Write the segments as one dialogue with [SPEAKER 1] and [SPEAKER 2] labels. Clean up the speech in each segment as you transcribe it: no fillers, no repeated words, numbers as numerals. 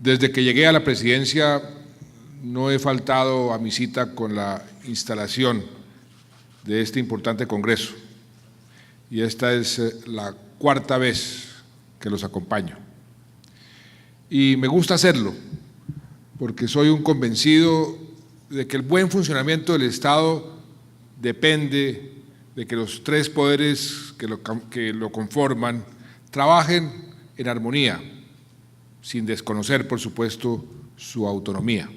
[SPEAKER 1] Desde que llegué a la presidencia no he faltado a mi cita con la instalación de este importante congreso y esta es la cuarta vez que los acompaño. Y me gusta hacerlo porque soy un convencido de que el buen funcionamiento del Estado depende de que los tres poderes que lo conforman trabajen en armonía, sin desconocer, por supuesto, su autonomía.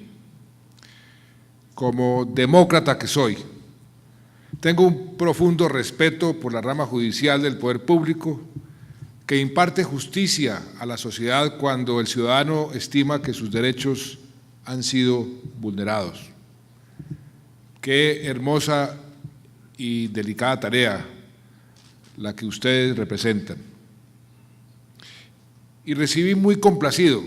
[SPEAKER 1] Como demócrata que soy, tengo un profundo respeto por la rama judicial del poder público que imparte justicia a la sociedad cuando el ciudadano estima que sus derechos han sido vulnerados. Qué hermosa y delicada tarea la que ustedes representan. Y recibí muy complacido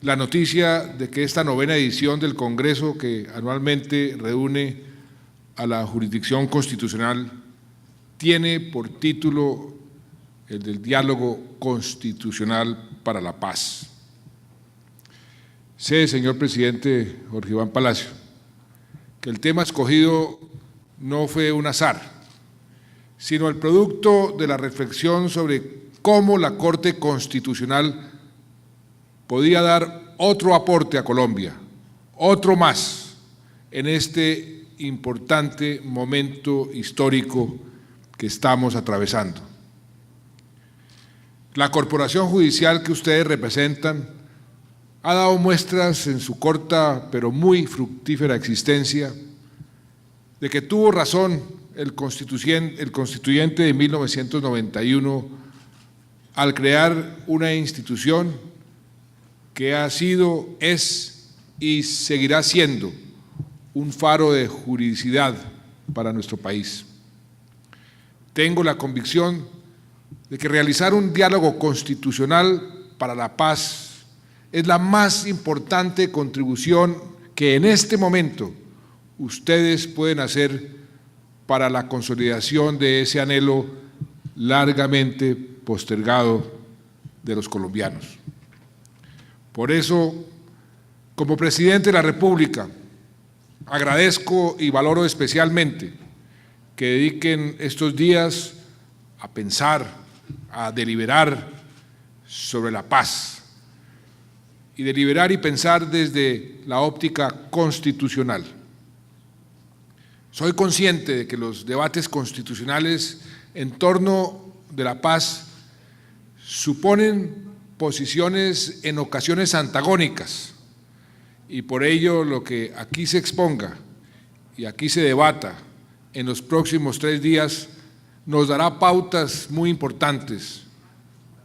[SPEAKER 1] la noticia de que esta novena edición del Congreso, que anualmente reúne a la jurisdicción constitucional, tiene por título el del diálogo constitucional para la paz. Sé, señor presidente Jorge Iván Palacio, que el tema escogido no fue un azar, sino el producto de la reflexión sobre cómo la Corte Constitucional podía dar otro aporte a Colombia, otro más, en este importante momento histórico que estamos atravesando. La corporación judicial que ustedes representan ha dado muestras en su corta pero muy fructífera existencia de que tuvo razón el constituyente de 1991 al crear una institución que ha sido, es y seguirá siendo un faro de juridicidad para nuestro país. Tengo la convicción de que realizar un diálogo constitucional para la paz es la más importante contribución que en este momento ustedes pueden hacer para la consolidación de ese anhelo largamente postergado de los colombianos. Por eso, como presidente de la República, agradezco y valoro especialmente que dediquen estos días a pensar, a deliberar sobre la paz y deliberar y pensar desde la óptica constitucional. Soy consciente de que los debates constitucionales en torno de la paz suponen posiciones en ocasiones antagónicas y por ello lo que aquí se exponga y aquí se debata en los próximos 3 días nos dará pautas muy importantes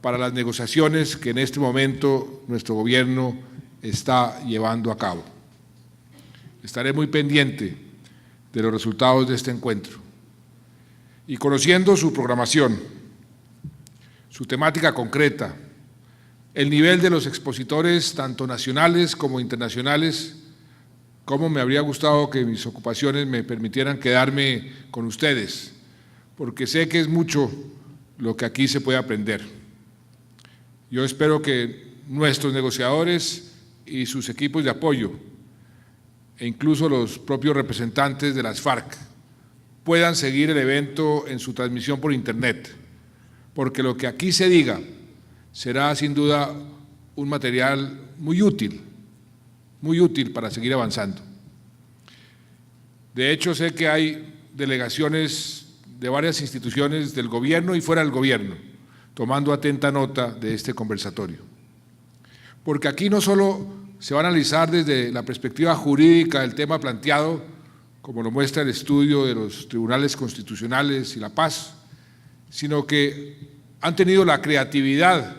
[SPEAKER 1] para las negociaciones que en este momento nuestro gobierno está llevando a cabo. Estaré muy pendiente de los resultados de este encuentro y conociendo su programación, su temática concreta, el nivel de los expositores tanto nacionales como internacionales, cómo me habría gustado que mis ocupaciones me permitieran quedarme con ustedes, porque sé que es mucho lo que aquí se puede aprender. Yo espero que nuestros negociadores y sus equipos de apoyo, e incluso los propios representantes de las FARC, puedan seguir el evento en su transmisión por internet, porque lo que aquí se diga será sin duda un material muy útil para seguir avanzando. De hecho, sé que hay delegaciones de varias instituciones del gobierno y fuera del gobierno, tomando atenta nota de este conversatorio. Porque aquí no solo se va a analizar desde la perspectiva jurídica el tema planteado, como lo muestra el estudio de los tribunales constitucionales y la paz, sino que han tenido la creatividad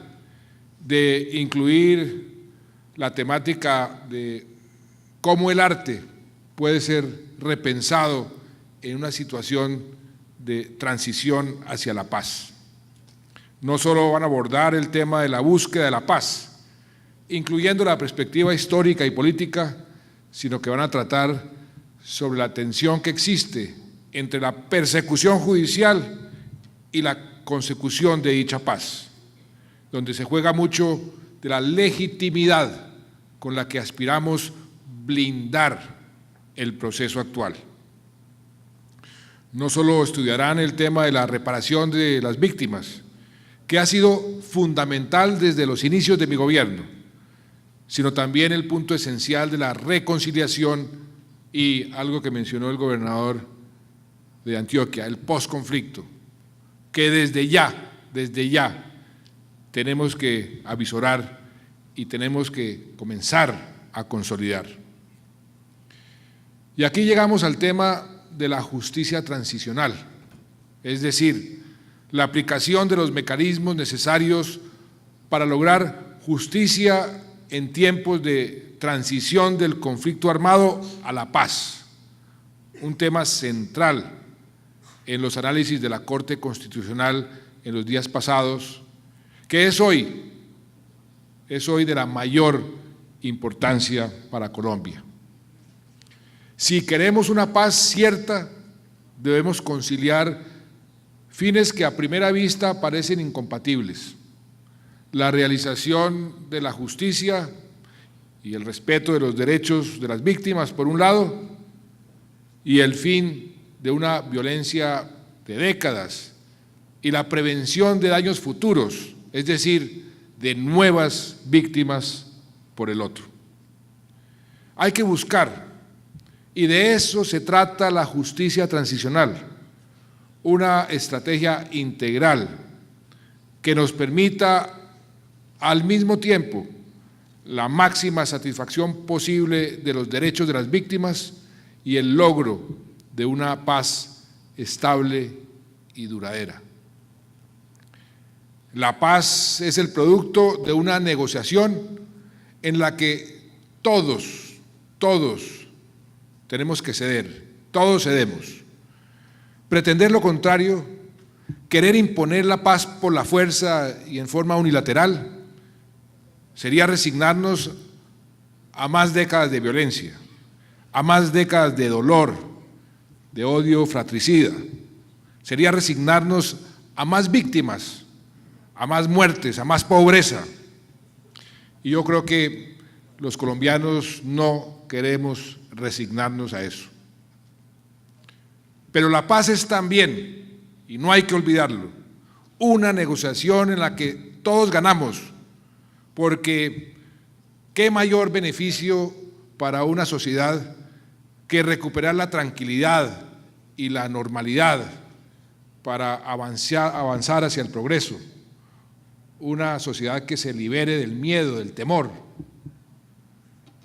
[SPEAKER 1] de incluir la temática de cómo el arte puede ser repensado en una situación de transición hacia la paz. No solo van a abordar el tema de la búsqueda de la paz, incluyendo la perspectiva histórica y política, sino que van a tratar sobre la tensión que existe entre la persecución judicial y la consecución de dicha paz, donde se juega mucho de la legitimidad con la que aspiramos blindar el proceso actual. No solo estudiarán el tema de la reparación de las víctimas, que ha sido fundamental desde los inicios de mi gobierno, sino también el punto esencial de la reconciliación y algo que mencionó el gobernador de Antioquia, el posconflicto, que desde ya tenemos que avisorar y tenemos que comenzar a consolidar. Y aquí llegamos al tema de la justicia transicional, es decir, la aplicación de los mecanismos necesarios para lograr justicia en tiempos de transición del conflicto armado a la paz, un tema central en los análisis de la Corte Constitucional en los días pasados, que es hoy de la mayor importancia para Colombia. Si queremos una paz cierta, debemos conciliar fines que a primera vista parecen incompatibles: la realización de la justicia y el respeto de los derechos de las víctimas, por un lado, y el fin de una violencia de décadas y la prevención de daños futuros, es decir, de nuevas víctimas, por el otro. Hay que buscar, y de eso se trata la justicia transicional, una estrategia integral que nos permita al mismo tiempo la máxima satisfacción posible de los derechos de las víctimas y el logro de una paz estable y duradera. La paz es el producto de una negociación en la que todos tenemos que ceder, todos cedemos. Pretender lo contrario, querer imponer la paz por la fuerza y en forma unilateral, sería resignarnos a más décadas de violencia, a más décadas de dolor, de odio fratricida. Sería resignarnos a más víctimas, a más muertes, a más pobreza. Y yo creo que los colombianos no queremos resignarnos a eso. Pero la paz es también, y no hay que olvidarlo, una negociación en la que todos ganamos, porque qué mayor beneficio para una sociedad que recuperar la tranquilidad y la normalidad para avanzar hacia el progreso, una sociedad que se libere del miedo, del temor.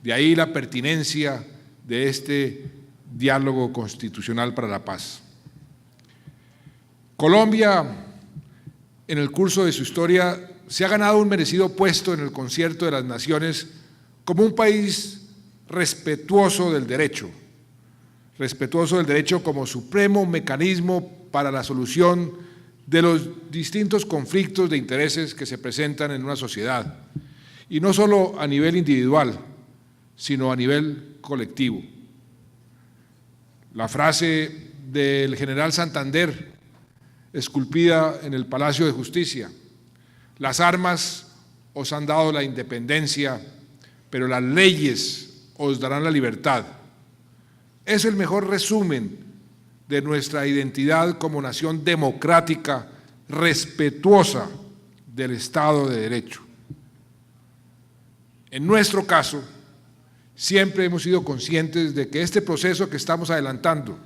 [SPEAKER 1] De ahí la pertinencia de este diálogo constitucional para la paz. Colombia, en el curso de su historia, se ha ganado un merecido puesto en el concierto de las naciones como un país respetuoso del derecho como supremo mecanismo para la solución de los distintos conflictos de intereses que se presentan en una sociedad, y no solo a nivel individual, sino a nivel colectivo. La frase del general Santander, esculpida en el Palacio de Justicia: las armas os han dado la independencia, pero las leyes os darán la libertad, es el mejor resumen de nuestra identidad como nación democrática, respetuosa del Estado de Derecho. En nuestro caso, siempre hemos sido conscientes de que este proceso que estamos adelantando,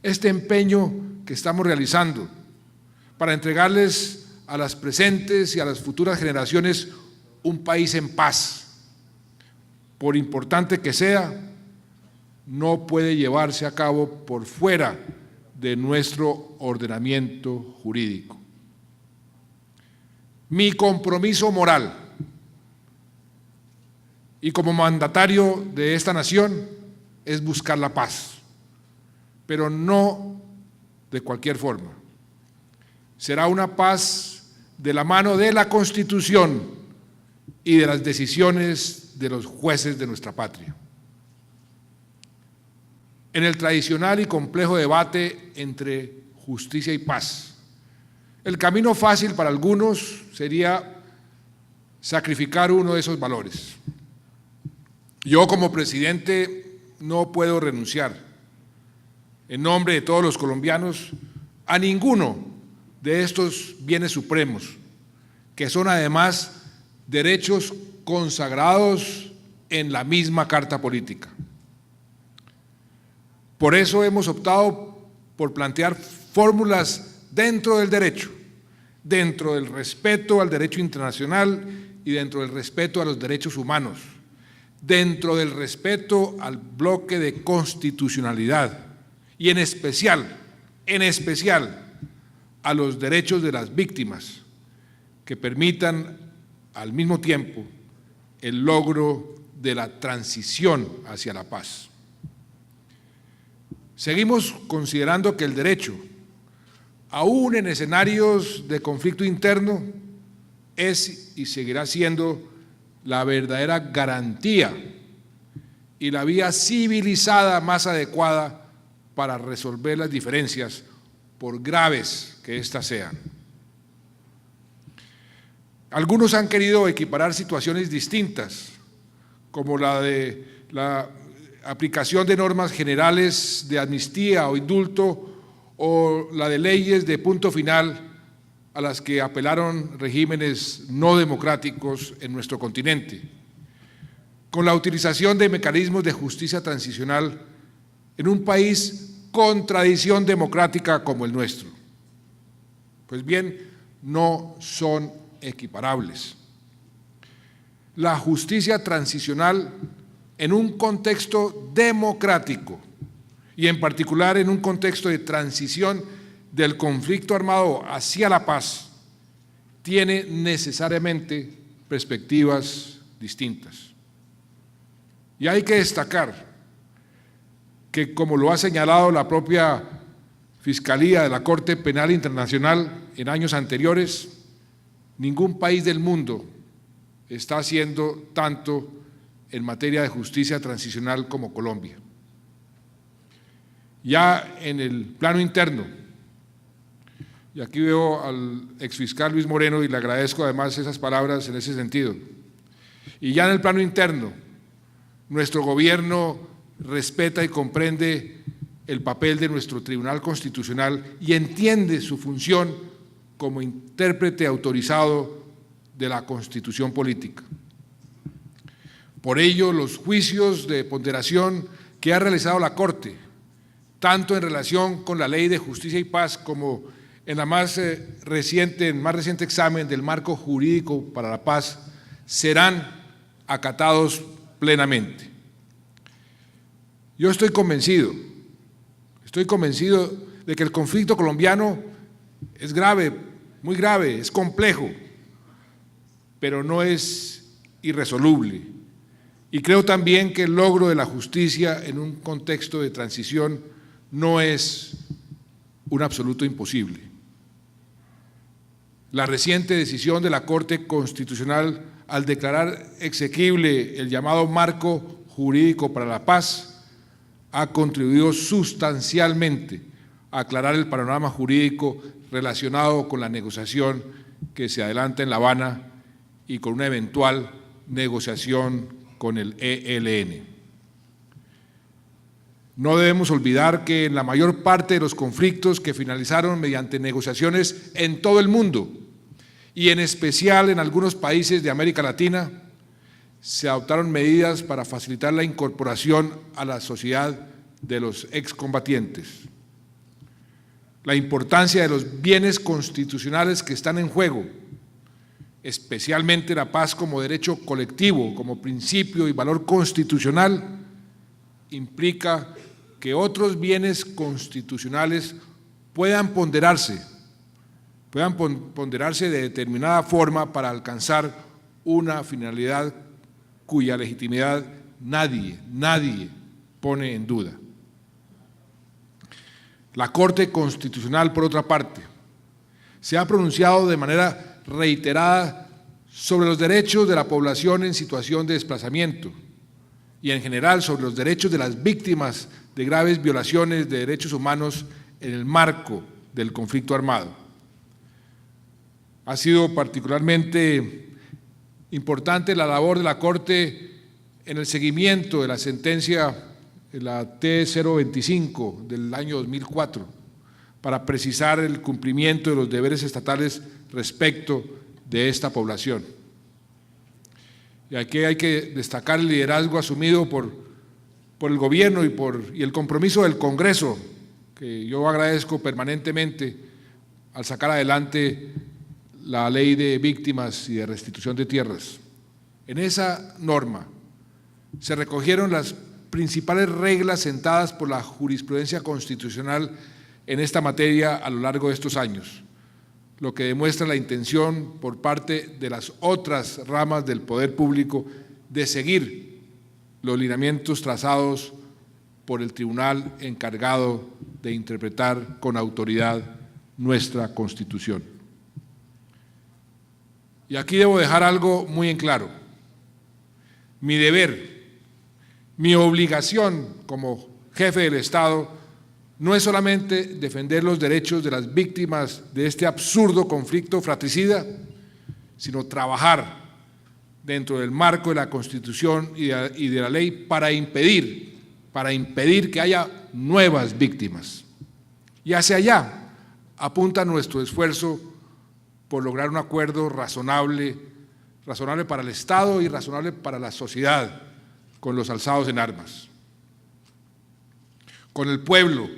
[SPEAKER 1] este empeño que estamos realizando para entregarles a las presentes y a las futuras generaciones un país en paz, por importante que sea, no puede llevarse a cabo por fuera de nuestro ordenamiento jurídico. Mi compromiso moral y como mandatario de esta nación es buscar la paz, pero no de cualquier forma. Será una paz de la mano de la Constitución y de las decisiones de los jueces de nuestra patria. en el tradicional y complejo debate entre justicia y paz. El camino fácil para algunos sería sacrificar uno de esos valores. Yo como presidente no puedo renunciar, en nombre de todos los colombianos, a ninguno de estos bienes supremos, que son además derechos consagrados en la misma Carta Política. Por eso hemos optado por plantear fórmulas dentro del derecho, dentro del respeto al derecho internacional y dentro del respeto a los derechos humanos, dentro del respeto al bloque de constitucionalidad y en especial a los derechos de las víctimas, que permitan al mismo tiempo el logro de la transición hacia la paz. Seguimos considerando que el derecho, aún en escenarios de conflicto interno, es y seguirá siendo la verdadera garantía y la vía civilizada más adecuada para resolver las diferencias, por graves que éstas sean. Algunos han querido equiparar situaciones distintas, como la de la aplicación de normas generales de amnistía o indulto, o la de leyes de punto final a las que apelaron regímenes no democráticos en nuestro continente, con la utilización de mecanismos de justicia transicional en un país con tradición democrática como el nuestro. Pues bien, no son equiparables. La justicia transicional en un contexto democrático y en particular en un contexto de transición del conflicto armado hacia la paz, tiene necesariamente perspectivas distintas. Y hay que destacar que, como lo ha señalado la propia Fiscalía de la Corte Penal Internacional en años anteriores, ningún país del mundo está haciendo tanto en materia de justicia transicional como Colombia. Ya en el plano interno, y aquí veo al exfiscal Luis Moreno y le agradezco además esas palabras en ese sentido, y ya en el plano interno, nuestro gobierno respeta y comprende el papel de nuestro Tribunal Constitucional y entiende su función como intérprete autorizado de la Constitución política. Por ello, los juicios de ponderación que ha realizado la Corte, tanto en relación con la Ley de Justicia y Paz como en el más reciente examen del marco jurídico para la paz, serán acatados plenamente. Yo estoy convencido de que el conflicto colombiano es grave, muy grave, es complejo, pero no es irresoluble. Y creo también que el logro de la justicia en un contexto de transición no es un absoluto imposible. La reciente decisión de la Corte Constitucional al declarar exequible el llamado marco jurídico para la paz ha contribuido sustancialmente a aclarar el panorama jurídico relacionado con la negociación que se adelanta en La Habana y con una eventual negociación con el ELN. No debemos olvidar que en la mayor parte de los conflictos que finalizaron mediante negociaciones en todo el mundo y en especial en algunos países de América Latina, se adoptaron medidas para facilitar la incorporación a la sociedad de los excombatientes. La importancia de los bienes constitucionales que están en juego, especialmente la paz como derecho colectivo, como principio y valor constitucional, implica que otros bienes constitucionales puedan ponderarse de determinada forma para alcanzar una finalidad cuya legitimidad nadie pone en duda. La Corte Constitucional, por otra parte, se ha pronunciado de manera reiterada sobre los derechos de la población en situación de desplazamiento y en general sobre los derechos de las víctimas de graves violaciones de derechos humanos en el marco del conflicto armado. Ha sido particularmente importante la labor de la Corte en el seguimiento de la sentencia, la T-025 del año 2004, para precisar el cumplimiento de los deberes estatales respecto de esta población. Y aquí hay que destacar el liderazgo asumido por el gobierno y el compromiso del Congreso, que yo agradezco permanentemente al sacar adelante la ley de víctimas y de restitución de tierras. En esa norma se recogieron las principales reglas sentadas por la jurisprudencia constitucional en esta materia a lo largo de estos años, lo que demuestra la intención por parte de las otras ramas del poder público de seguir los lineamientos trazados por el tribunal encargado de interpretar con autoridad nuestra Constitución. Y aquí debo dejar algo muy en claro. Mi deber, mi obligación como jefe del Estado no es solamente defender los derechos de las víctimas de este absurdo conflicto fratricida, sino trabajar dentro del marco de la Constitución y de la ley para impedir que haya nuevas víctimas. Y hacia allá apunta nuestro esfuerzo por lograr un acuerdo razonable para el Estado y razonable para la sociedad con los alzados en armas, con el pueblo,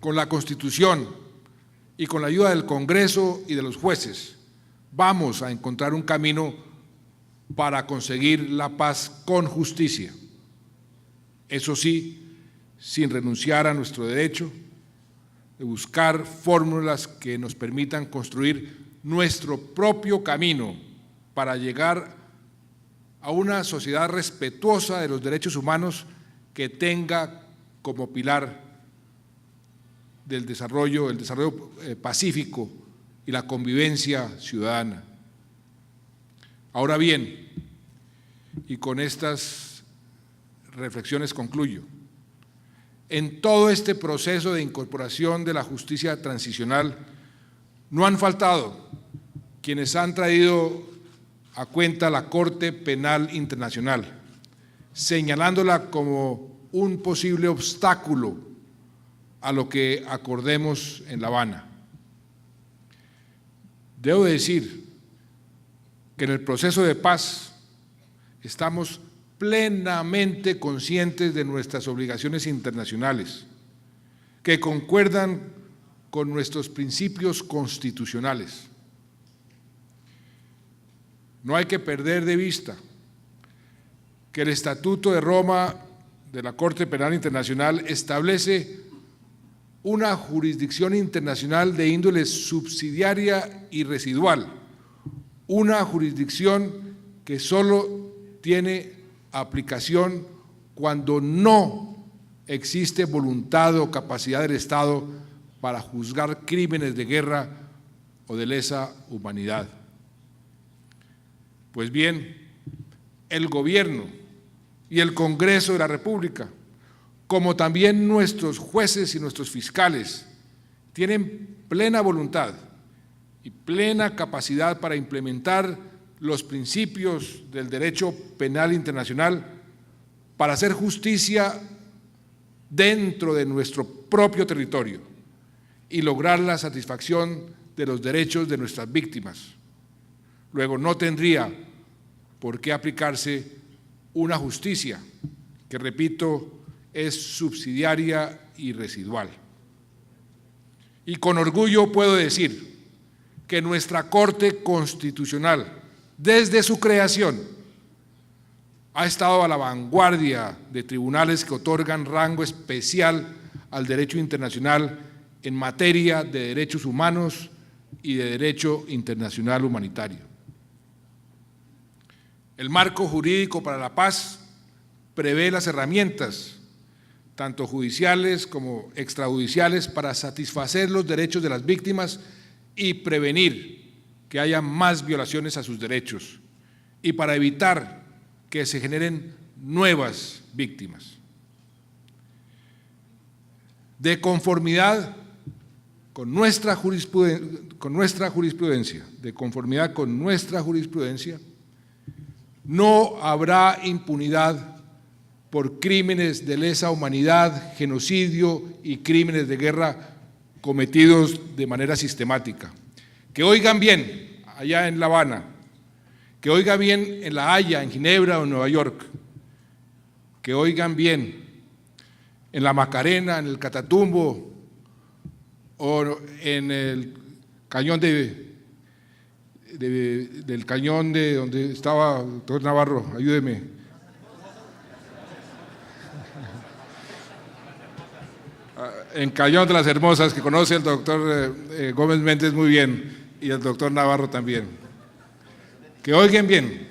[SPEAKER 1] con la Constitución y con la ayuda del Congreso y de los jueces. Vamos a encontrar un camino para conseguir la paz con justicia. Eso sí, sin renunciar a nuestro derecho de buscar fórmulas que nos permitan construir nuestro propio camino para llegar a una sociedad respetuosa de los derechos humanos que tenga como pilar del desarrollo, el desarrollo pacífico y la convivencia ciudadana. Ahora bien, y con estas reflexiones concluyo, en todo este proceso de incorporación de la justicia transicional no han faltado quienes han traído a cuenta la Corte Penal Internacional, señalándola como un posible obstáculo a lo que acordemos en La Habana. Debo decir que en el proceso de paz estamos plenamente conscientes de nuestras obligaciones internacionales, que concuerdan con nuestros principios constitucionales. No hay que perder de vista que el Estatuto de Roma de la Corte Penal Internacional establece una jurisdicción internacional de índole subsidiaria y residual, una jurisdicción que solo tiene aplicación cuando no existe voluntad o capacidad del Estado para juzgar crímenes de guerra o de lesa humanidad. Pues bien, el Gobierno y el Congreso de la República, como también nuestros jueces y nuestros fiscales, tienen plena voluntad y plena capacidad para implementar los principios del derecho penal internacional para hacer justicia dentro de nuestro propio territorio y lograr la satisfacción de los derechos de nuestras víctimas. Luego, no tendría por qué aplicarse una justicia que, repito, es subsidiaria y residual. Y con orgullo puedo decir que nuestra Corte Constitucional, desde su creación, ha estado a la vanguardia de tribunales que otorgan rango especial al derecho internacional en materia de derechos humanos y de derecho internacional humanitario. El marco jurídico para la paz prevé las herramientas, tanto judiciales como extrajudiciales, para satisfacer los derechos de las víctimas y prevenir que haya más violaciones a sus derechos y para evitar que se generen nuevas víctimas. de conformidad con nuestra jurisprudencia, no habrá impunidad por crímenes de lesa humanidad, genocidio y crímenes de guerra cometidos de manera sistemática. Que oigan bien allá en La Habana, que oigan bien en La Haya, en Ginebra o en Nueva York, que oigan bien en la Macarena, en el Catatumbo o en el cañón del cañón de donde estaba el doctor Navarro, ayúdeme. En Cañón de las Hermosas, que conoce el doctor Gómez Méndez muy bien y el doctor Navarro también. Que oigan bien,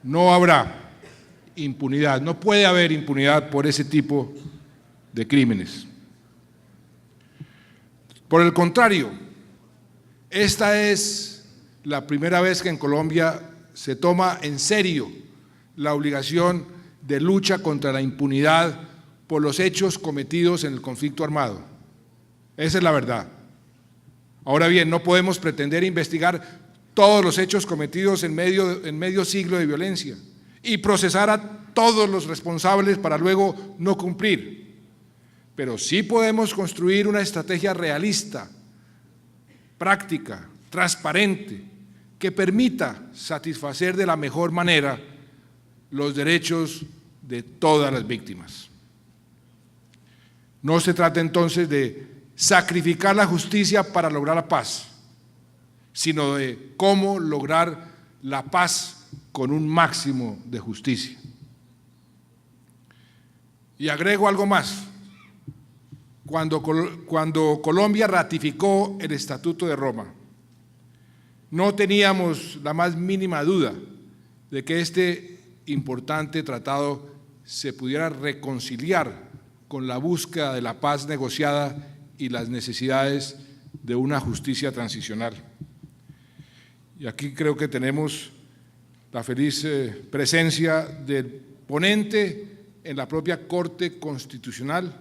[SPEAKER 1] no habrá impunidad, no puede haber impunidad por ese tipo de crímenes. Por el contrario, esta es la primera vez que en Colombia se toma en serio la obligación de lucha contra la impunidad por los hechos cometidos en el conflicto armado. Esa es la verdad. Ahora bien, no podemos pretender investigar todos los hechos cometidos en medio siglo de violencia y procesar a todos los responsables para luego no cumplir. Pero sí podemos construir una estrategia realista, práctica, transparente, que permita satisfacer de la mejor manera los derechos de todas las víctimas. No se trata entonces de sacrificar la justicia para lograr la paz, sino de cómo lograr la paz con un máximo de justicia. Y agrego algo más. Cuando Colombia ratificó el Estatuto de Roma, no teníamos la más mínima duda de que este importante tratado se pudiera reconciliar con la búsqueda de la paz negociada y las necesidades de una justicia transicional. Y aquí creo que tenemos la feliz presencia del ponente en la propia Corte Constitucional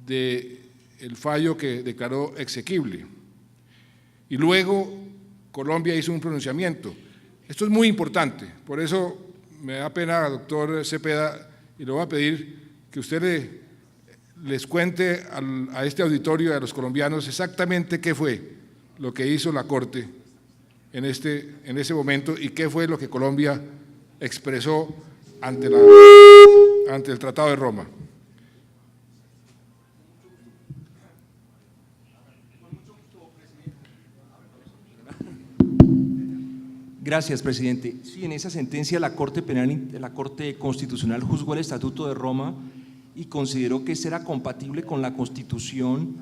[SPEAKER 1] del fallo que declaró exequible. Y luego Colombia hizo un pronunciamiento. Esto es muy importante, por eso me da pena, doctor Cepeda, y le voy a pedir que usted les cuente a este auditorio y a los colombianos exactamente qué fue lo que hizo la Corte en ese momento y qué fue lo que Colombia expresó ante el Tratado de Roma.
[SPEAKER 2] Gracias, presidente. Sí, en esa sentencia la Corte Constitucional juzgó el Estatuto de Roma y consideró que ese era compatible con la Constitución,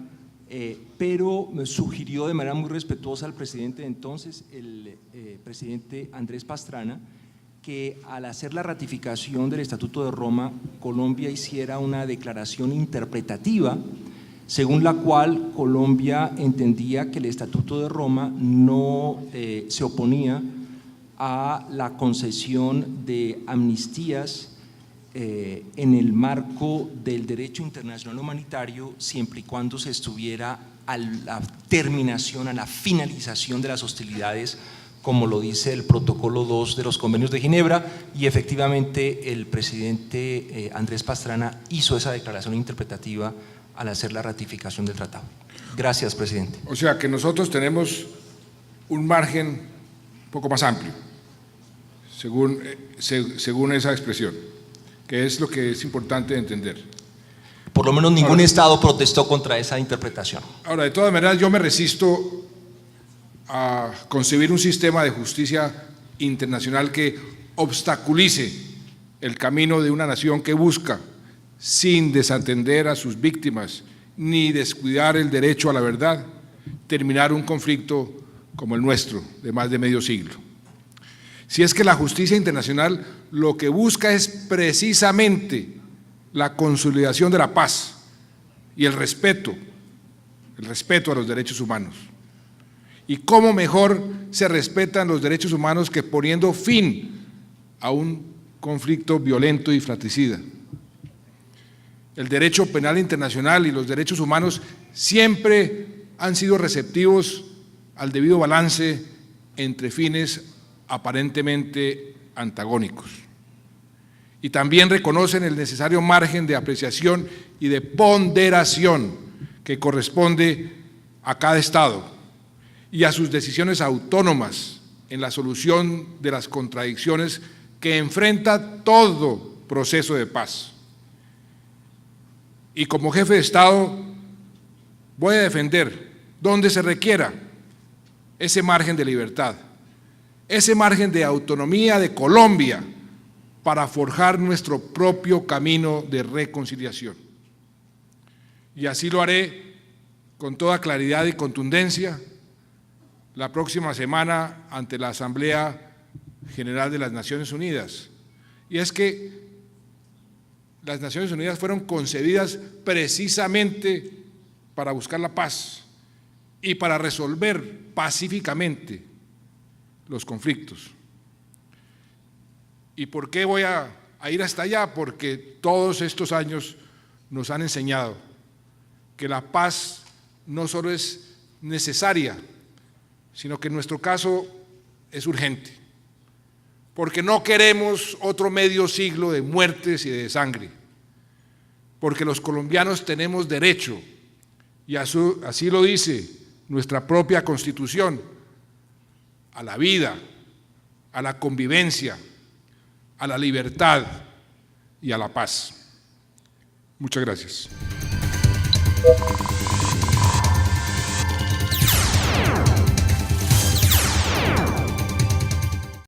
[SPEAKER 2] pero sugirió de manera muy respetuosa al presidente de entonces, el presidente Andrés Pastrana, que al hacer la ratificación del Estatuto de Roma, Colombia hiciera una declaración interpretativa según la cual Colombia entendía que el Estatuto de Roma no se oponía a la concesión de amnistías en el marco del derecho internacional humanitario, siempre y cuando se estuviera a la terminación, a la finalización de las hostilidades, como lo dice el protocolo 2 de los convenios de Ginebra, y efectivamente el presidente Andrés Pastrana hizo esa declaración interpretativa al hacer la ratificación del tratado. Gracias, presidente.
[SPEAKER 1] O sea que nosotros tenemos un margen un poco más amplio, según esa expresión, que es lo que es importante entender.
[SPEAKER 2] Por lo menos ningún Estado protestó contra esa interpretación.
[SPEAKER 1] Ahora, de todas maneras, yo me resisto a concebir un sistema de justicia internacional que obstaculice el camino de una nación que busca, sin desatender a sus víctimas ni descuidar el derecho a la verdad, terminar un conflicto como el nuestro de más de medio siglo. Si es que la justicia internacional lo que busca es precisamente la consolidación de la paz y el respeto a los derechos humanos. ¿Y cómo mejor se respetan los derechos humanos que poniendo fin a un conflicto violento y fratricida? El derecho penal internacional y los derechos humanos siempre han sido receptivos al debido balance entre fines aparentemente antagónicos. Y también reconocen el necesario margen de apreciación y de ponderación que corresponde a cada Estado y a sus decisiones autónomas en la solución de las contradicciones que enfrenta todo proceso de paz. Y como jefe de Estado voy a defender, donde se requiera, ese margen de libertad, ese margen de autonomía de Colombia para forjar nuestro propio camino de reconciliación. Y así lo haré con toda claridad y contundencia la próxima semana ante la Asamblea General de las Naciones Unidas. Y es que las Naciones Unidas fueron concebidas precisamente para buscar la paz y para resolver pacíficamente los conflictos. ¿Y por qué voy a ir hasta allá? Porque todos estos años nos han enseñado que la paz no solo es necesaria, sino que en nuestro caso es urgente, porque no queremos otro medio siglo de muertes y de sangre, porque los colombianos tenemos derecho, y así lo dice nuestra propia Constitución, a la vida, a la convivencia, a la libertad y a la paz. Muchas gracias.